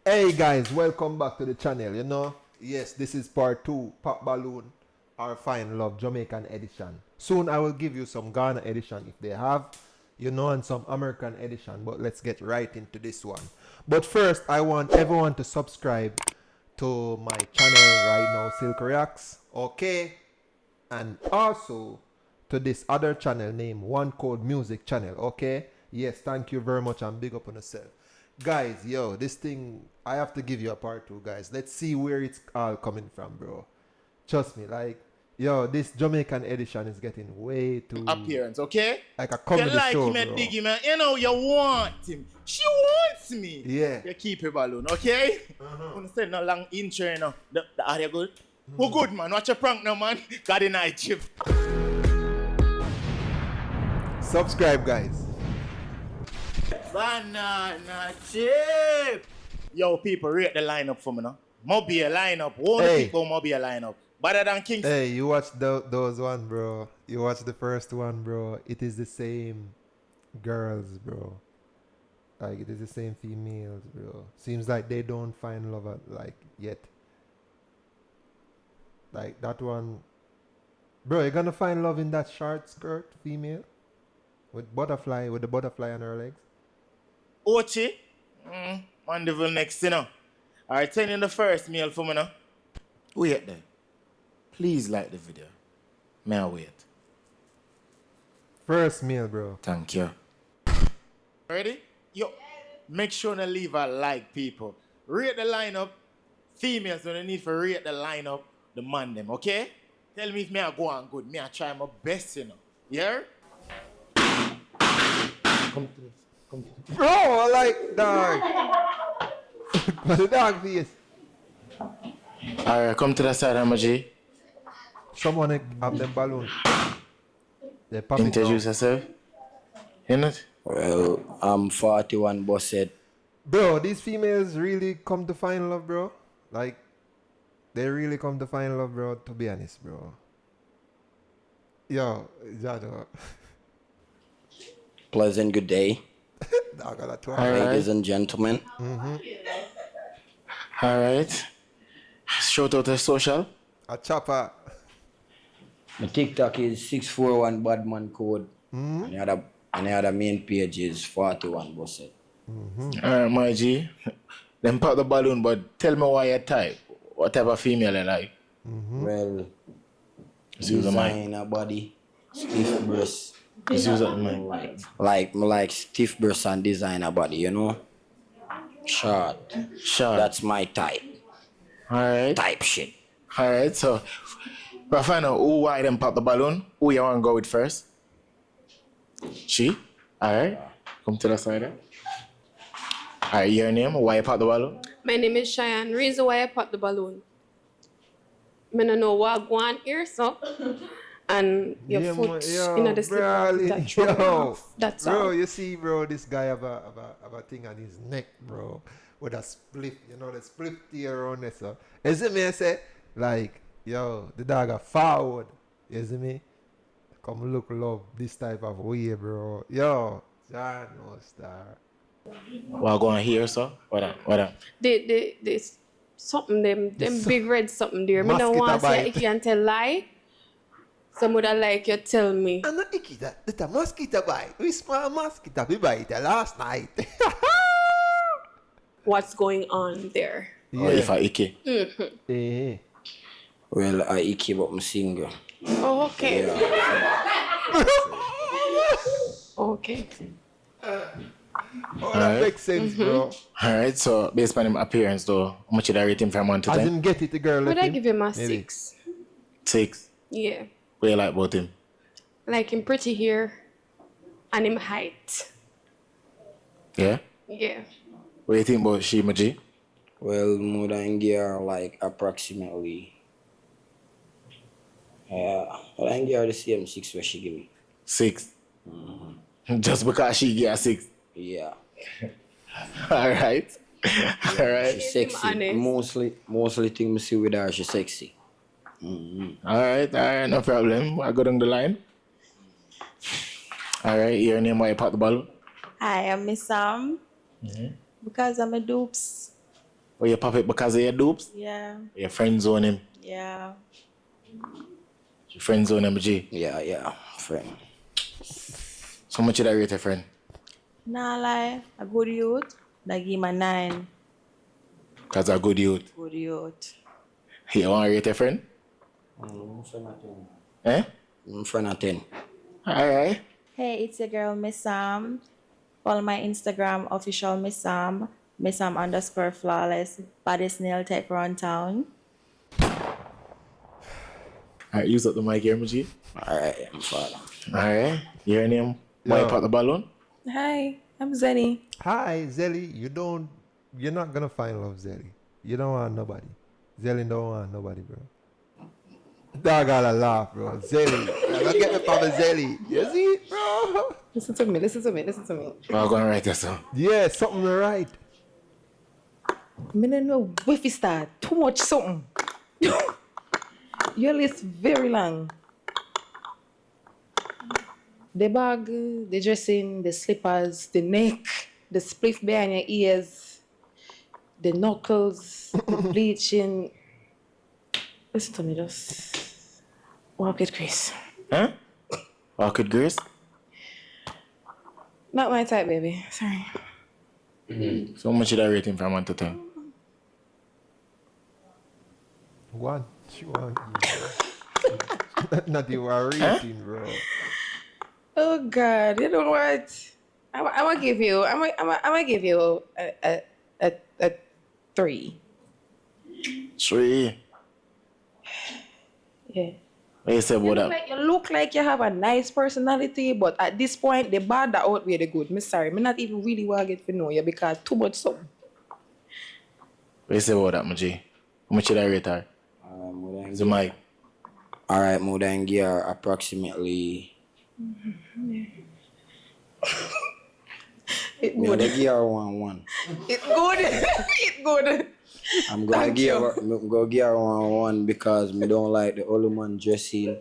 Hey guys, welcome back to the channel. Yes, this is part 2, Pop Balloon, our Fine Love Jamaican edition. Soon I will give you some Ghana edition if they have, and some American edition. But let's get right into this one. But first, I want everyone to subscribe to my channel right now, Silk Reacts. Okay? And also to this other channel named One Code Music channel. Okay? Yes, thank you very much and big up on yourself. Guys, yo, this thing, I have to give you a part 2, guys. Let's see where it's all coming from, bro. Trust me, like, yo, this Jamaican edition is getting way too appearance, okay? like a comedy you like show, him and bro. dig him, and you know you want him. She wants me. Yeah. You keep your balloon, okay? Understand? No long intro, you know. The audio good. Who good, man? Watch your prank now, man. Got a night shift. Subscribe, guys. Banana chip. Yo, people, rate the lineup for me now. Moby a lineup. Won't Hey. people Moby a lineup? Better than Kingston. Hey, you watched those one, bro. You watched the first one, bro. It is the same girls, bro. Like, it is the same females, bro. Seems like they don't find love yet. Like that one, bro. You're gonna find love in that short skirt female with the butterfly on her legs. Ochi. Wonderful next, you know. Alright, send in the first mail for me now. Wait there. Please like the video. May I wait? First meal, bro. Thank you. Ready? Yo, make sure to leave a like, people. Rate the lineup. Females don't need to rate the lineup. The man them, okay? Tell me if me I go on good. Me I try my best, you know. Yeah? Come to this. Bro, I like dog. But the dog face. Alright, come to the side, Amaji. Someone have them balloon. They pop it Introduce down. yourself. You know? Well, I'm 41 Bossed. Bro, these females really come to find love, bro. Like, they really come to find love, bro, to be honest, bro. Yo, Jado. Pleasant good day, Dog, I got to ladies and gentlemen. Alright. Shout out to social. a chopper. My TikTok is 641 Badman Code. And the other main page is 41 Bossed. Alright, my G. Then pop the balloon, but tell me why you type. What type of female you like? Well, Just use the mic. designer body, stiff breast. Just use the mic. Like stiff breast and designer body, you know? Short. Sure. That's my type. Alright. Type shit. Alright, so we'll find out who why them pop the balloon. Who you want to go with first? She? Alright. Come to the side there. Alright, your name? Why you pop the balloon? My name is Cheyenne. Reason why I pop the balloon. I don't know what go on here, so. And your Yeah, foot yo, in the slipper bro, that drop yo. off. That's Bro, all. you see, bro, this guy have a thing on his neck, bro, with a split, the split tear around it, so. You see me, I say, like, yo, the dog a forward, you see me? Come look love this type of way, bro. Yo, John no star. What go on here, sir? What up? They something them big red something there. Me don't Mosquito want to say bite. if you can tell lie. Some would like you tell me. I'm not icky, that's a mosquito bite. We small mosquito, we bite last night. What's going on there? Or if I icky. Eh. Well, I icky but I'm single. Oh, okay. Yeah. Okay. Oh, that makes sense, bro. Alright, so based on him appearance though, how much did I rate him from 1 to I 10? didn't get it, the girl Would left I him. give him a Maybe. 6? 6. Yeah. What you like about him? Like him pretty hair and him height. Yeah? Yeah. What do you think about she, my G? Well, more than gear, like approximately. Well, I can give her the same 6 where she give me. 6. Just because she get a 6. Yeah. Alright. Alright. She's sexy. honest. Mostly thing me see with her, she's sexy. Alright, no problem. I go down the line. Alright, your name, why you pop the ball? Hi, I'm Miss Sam. Because I'm a dupes. Or you pop it because of your dupes? Yeah, Your friend zone him. yeah. Your friend zone him, G. Yeah, friend. So much you that rate your friend? Nah lie, a good youth. That give him a 9. Because a good youth. Good youth. You want to rate your friend? Eh? Friend of 10. Alright. Hey, it's your girl Miss Sam. Follow my Instagram official Miss Sam. Miss Sam _ flawless. Baddest nail tech around town. Alright, use up the mic here, G. Alright, I'm father. Alright. Your name? Why you pop the balloon? Hi, I'm Zenny. Hi, Zelly. You're not gonna find love, Zelly. You don't want nobody. Zelly don't want nobody, bro. Dog gotta laugh, bro. Zelly. Don't get me from the Zelly. You see it, bro? Listen to me. I'm going to write this down. Yeah, something right. Me don't know if you start too much something. Your list very long. The bag, the dressing, the slippers, the neck, the spliff behind your ears, the knuckles, the bleaching. Listen to me, just walk it, Chris. Huh? Awkward Grace? Not my type, baby. Sorry. So much you that rate him from 1 to 10? One. She want you. Not you are rating, bro. Oh God, you know what? I'm gonna give you. I'm gonna give you a 3. 3. Yeah. What you say about that? You look like you have a nice personality, but at this point, the bad that outweigh the good. Me sorry, me not even really want to get to know you because too much something. What you say about that, my G? How much you that rate her? The mic. Alright, Muda and Gear approximately. It Me good. the Gear 1-1. It good. It good. I'm gonna Thank give you. her, I'm gonna give her 1-1 because me don't like the old man dressing,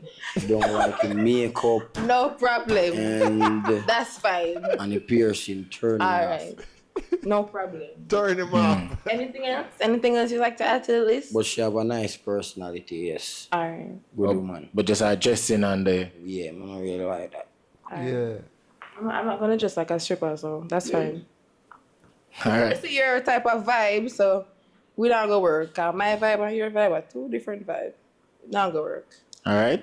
don't like the makeup No problem. and That's fine. the piercing turn me All off. right. No problem. Turn him off. Anything else? Anything else you'd like to add to the list? But she have a nice personality, yes. All right. Good woman. But just her dressing and the... Yeah, I don't really like that. Yeah. I'm not gonna dress like a stripper, so that's fine. Alright. It's your type of vibe, so we not gonna work. My vibe and your vibe are 2 different vibes. Not gonna work. Alright.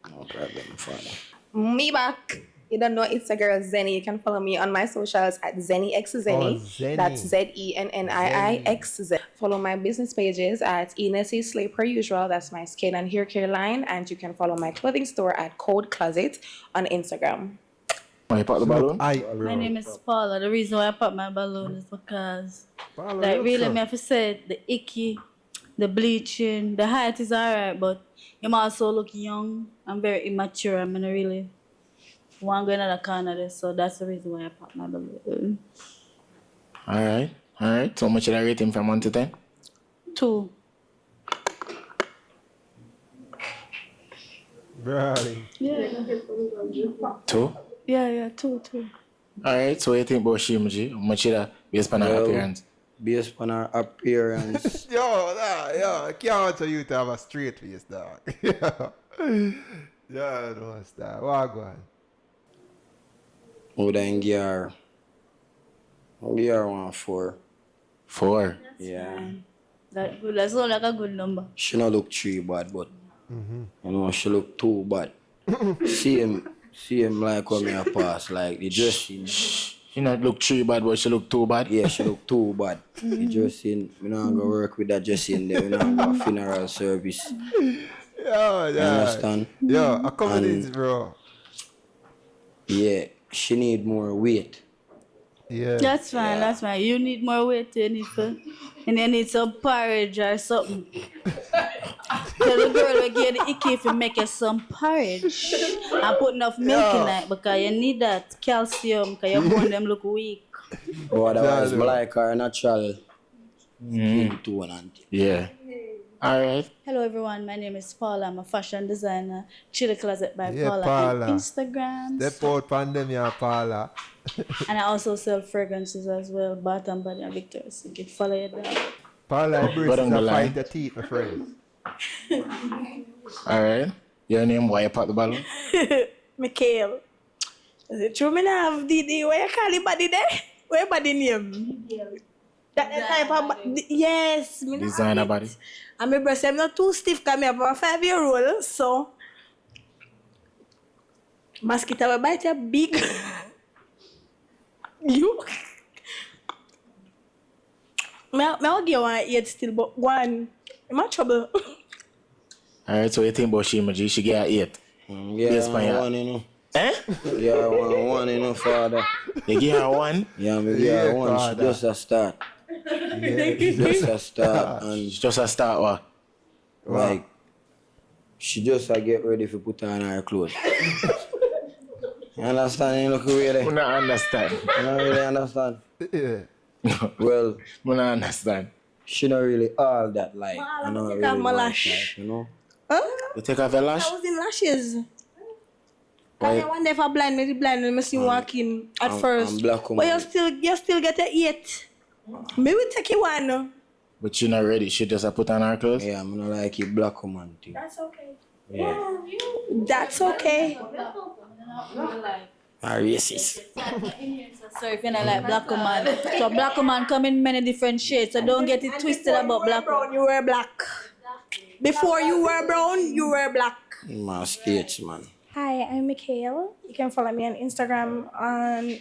No problem, father. Me back. You don't know it's a girl Zenny. You can follow me on my socials at ZennyXZenny. Oh, Zenny. That's ZenniiXZ. Follow my business pages at Enesy Slay Per Usual. That's my skin and hair care line. And you can follow my clothing store at Code Closet on Instagram. Why you pop the balloon? Bro. My name is Paula. The reason why I pop my balloon is because, Paula, like, look really, so. me have to say the icky, the bleaching, the height is alright, but you also look young. I'm very immature. I'm gonna really want to go in another corner there, so that's the reason why I pop my balloon. Alright. Alright. So much you that rate him from 1 to 10? 2. Right. Yeah, 2? yeah, 2. Alright. So what you think about she, my G? How much you that based on her Well, appearance? Based on her appearance, I can't want you to have a straight face, dog. Yeah. Yeah, I don't understand. What go on? Muda and Gear. Gear 1-4. 4. Yeah. That's not like a good number. She not look 3 bad, but you know, she look 2 bad. Same like when me a pass, like the dressing. She not look 3 bad, but she look 2 bad. Yeah, she look 2 bad. The dressing, we not gonna work with that dressing there. We not gonna funeral service. Yeah, You yeah. understand? Yeah, I come with And- this, bro. Yeah, she need more weight. Yeah. That's fine. You need more weight, you need to, and you need some porridge or something. Tell the girl will get the icky if you make you some porridge and put enough milk in it because you need that calcium because your bone them look weak. Or otherwise, Yeah, me like her natural skin tone and thing. Yeah. Alright. Hello everyone, my name is Paula. I'm a fashion designer. Chili Closet by Yeah, Paula, Paula. on Instagram. Step out pandemic, Paula. And I also sell fragrances as well, Bath and Body and Victoria's Secret. Follow your dog. Paul like Go braces down the and line. fight your teeth, my friend. Alright. Your name, why you pop the balloon? Mikhail. Is it true me not have DD? Why you call your body there? Why your body name? That type of yes. Me not have Designer it. body. And my breast I'm not too stiff because I have a 5-year-old. So mosquito will bite you big. You I'll give you one 8 still, but one I'm in trouble. Alright, so you think about she, Maji? She get a 8. Yeah, Yes, man, one, you know. Eh? Yeah, one, you know, father. You give her 1? Yeah, me give her Yeah, one. She father. just a start. Yeah. Just a start. And It's just a start, what? like, she just a get ready to put on her clothes. You understand? You look away there. I don't understand. You don't really understand? Yeah. Well, I don't understand. she not really all that like. I know take really off my like lash. type, you know? Huh? You take off your lash? I was in lashes. Why- I wonder if I blind me see walking at I'm first. black But woman. you still get a 8. Maybe take you one. But she not ready. She just a put on her clothes? Yeah, I'm not like a black woman thing. That's okay. Yeah. That's okay. A racist. So if you're not like black woman, so black woman come in many different shades. So don't get it twisted about black woman. Brown, you were black. Before you were brown, you were black. My statesman. Hi, I'm Mikhail. You can follow me on Instagram on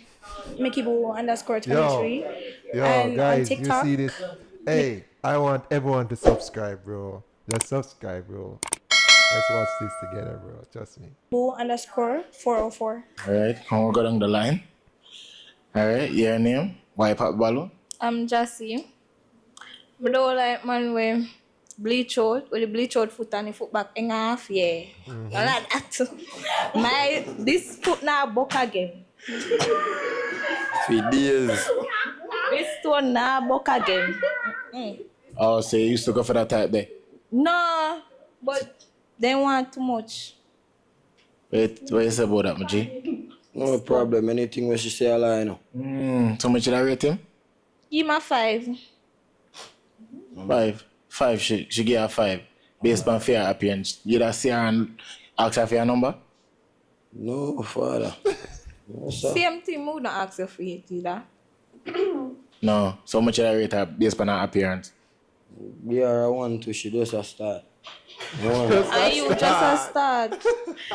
MickeyBoo_23. Yo, And on guys, you TikTok. see this? Hey, I want everyone to subscribe, bro. Just subscribe, bro. Let's watch this together, bro. Trust me. Boo_404. Alright, come on, go down the line. Alright, your name? Why you pop the balloon? I'm Jassy. But don't like man with bleach out, with the bleach out foot and the foot back in half, yeah. I like that. This foot now buck again. For days. This one now buck again. Oh, so you used to go for that type there? No, but they want too much. Wait, what you say about that, Maji? No problem. Anything when she say a lie, no. So much did I rate him? Give me 5. 5. 5, she gave her 5. Based on fair appearance. You just see her and ask her for your number? No, father. No, sir. Same thing, we don't ask you for it either. No. So much did I rate her based on her appearance? Yeah, I want to. She just a start. One. And you just a start.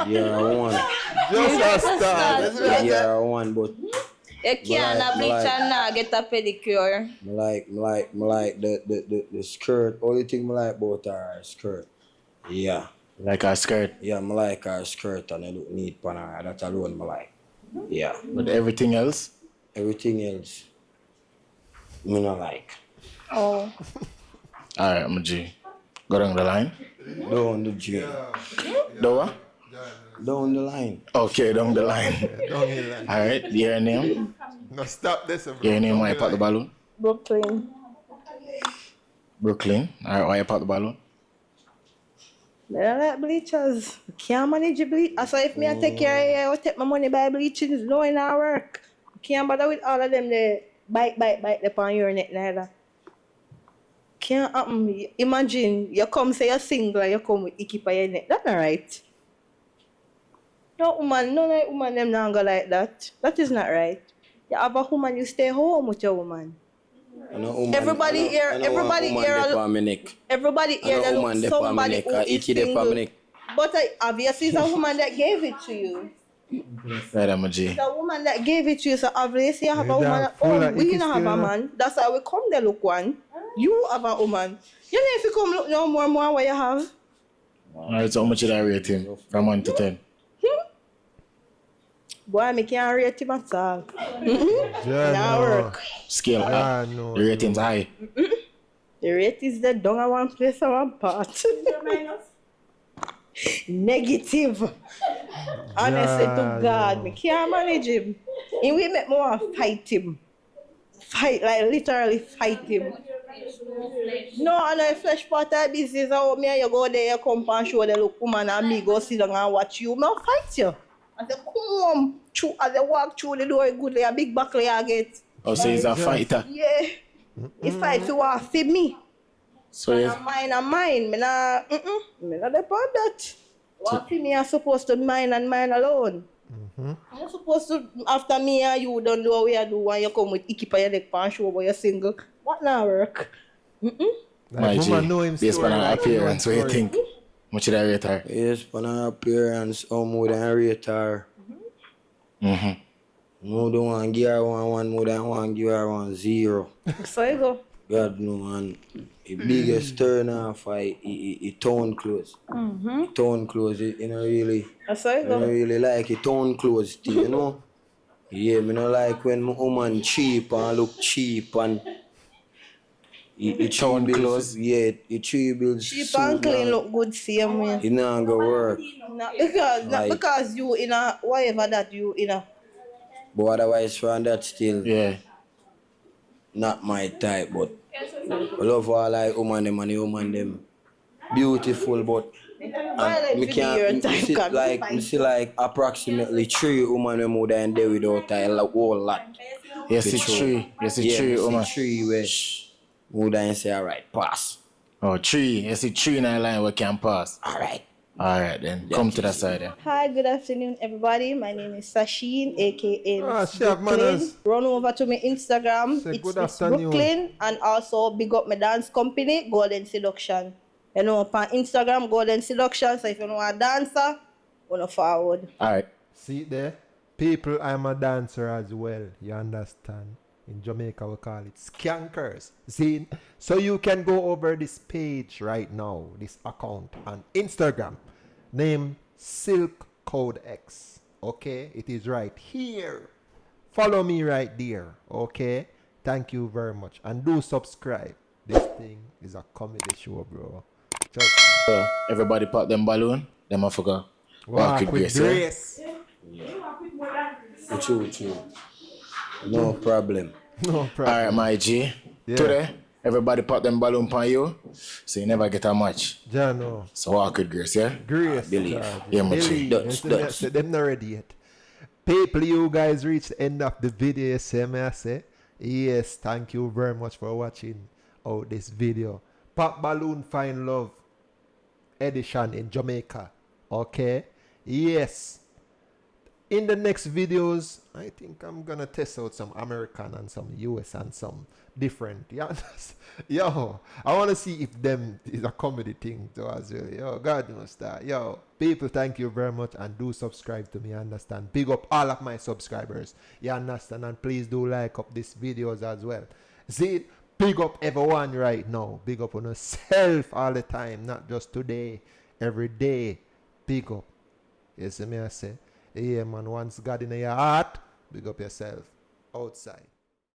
Yeah, I want. Just a start. Yeah, I want, but You can't have bleach like- and not get a pedicure. I like the skirt. Only thing I like about her skirt. Yeah. Like her skirt. Yeah, I like her skirt and it look neat on her. That alone I like. Yeah. But everything else? Everything else, me not like. Oh. Alright, Maji. Go down the line. Down the drain. The what? Down the line. Okay, down the line. Don't get like. Alright, your name? No, stop this, bro. Your name, Don't why you get pop the like- balloon? Brooklyn. Brooklyn. Alright, why you pop the balloon? I don't like bleachers. Can't manage the bleach. So if me I take care of you, I will take my money by bleaching. It's no in our work. Can't bother with all of them. They bite upon your neck neither. Can't happen. Imagine you come say you're single and you come with icky on your neck. That's not right. No woman, no like woman them not go like that. That is not right. You have a woman, you stay home with your woman. I know woman, Everybody I know- here- I know everybody one woman here- dey on my neck. Everybody I here know that woman look dey on my somebody neck. who is Icky dey on my single. neck. But obviously it's a woman that gave it to you. Right, Maji. The woman that gave it to you, so obviously you have a Yeah, woman at full home. of We icky don't have still, a no? man. That's why we come there look one. You have a woman. You know if you come look no more what you have. Alright, so how much did I rate him? From 1 to 10. Boy, me can't rate him at all. Yeah, Now no. work. Scale up. Yeah, no. The rating's high. The rate is the down at one place or one part. Negative. Honestly to God, me can't manage him. And we make me want to fight him. Fight, like literally fight him. No, I know flesh part of business. How me and you go there, you come and show the look woman and me go sit down and watch you. Me fight you. As they come through, as they walk through the door, good, like a big buckle you get. Oh, so he's a fighter. Yeah. He fight you want to feed me. So yes. And mine. Me not depend that. What for me are supposed to mine and mine alone. You're supposed to, after me and you don't do what we are do when you come with Icky for your leg pan show but you're single. What now work? My Like, woman G, know him based story. on her Like, he know him appearance, what do you story. think? Much should I rate her? Yes, on her appearance, how more than rate her. No, don't want to give her one more than one, give her 1-0. So you go. God no, and the biggest turn off I town clothes. Town clothes, you know really, So you I don't go. really like it town clothes thing, you know. Yeah, me not like when my woman cheap and look cheap and it Town clothes. Yeah, it tree bills Cheap suit and clean now. look good same way. It not gonna work. Not Like- because you in a whatever that you in a. But otherwise from that still Yeah. not my type, but I love all like woman them and the woman them beautiful, but and me can't me see like approximately 3 women them would end there without a whole lot. Yes, it's Between. true. Yes, it's Yeah, true, me woman. see 3 where would I say alright, pass. Oh, 3. Yes, it's 3 in a line we can pass. Alright. Alright then. Come to that side then. Hi, good afternoon, everybody. My name is Sasheen, aka Ah, Miss chef Brooklyn. manners. Run over to my Instagram. Say It's good Miss afternoon. Brooklyn, and also big up my dance company, Golden Seduction. You know, on Instagram, Golden Seduction. So if you know a dancer, wanna forward. Alright. See it there? People, I'm a dancer as well. You understand? In Jamaica, we call it skankers. See? So you can go over this page right now, this account on Instagram. Name Silk Code X. Okay? It is right here. Follow me right there. Okay? Thank you very much. And do subscribe. This thing is a comedy show, bro. Just Everybody pop them balloon. Them I forgot. walk with grace, grace. True. No problem. No problem. Alright, my G. Yeah. Today, everybody pop them balloon on you. So you never get a match. Jano. So walk with grace, yeah? Grace. believe. Charge. Yeah, my Believe. G. Dutch. Them not ready yet. People, you guys reached the end of the video, you see me I say? Yes, thank you very much for watching out this video. Pop Balloon Find Love edition in Jamaica. Okay? Yes. In the next videos, I think I'm gonna test out some American and some US and some different. Yeah, yo, I wanna see if them is a comedy thing too as well. Yo, God knows that. Yo, people, thank you very much and do subscribe to me. Understand? Big up all of my subscribers. You understand? And please do like up these videos as well. See, big up everyone right now. Big up on yourself all the time, not just today. Every day, big up. You see me I say? Yeah, man, once God in your heart, big up yourself outside.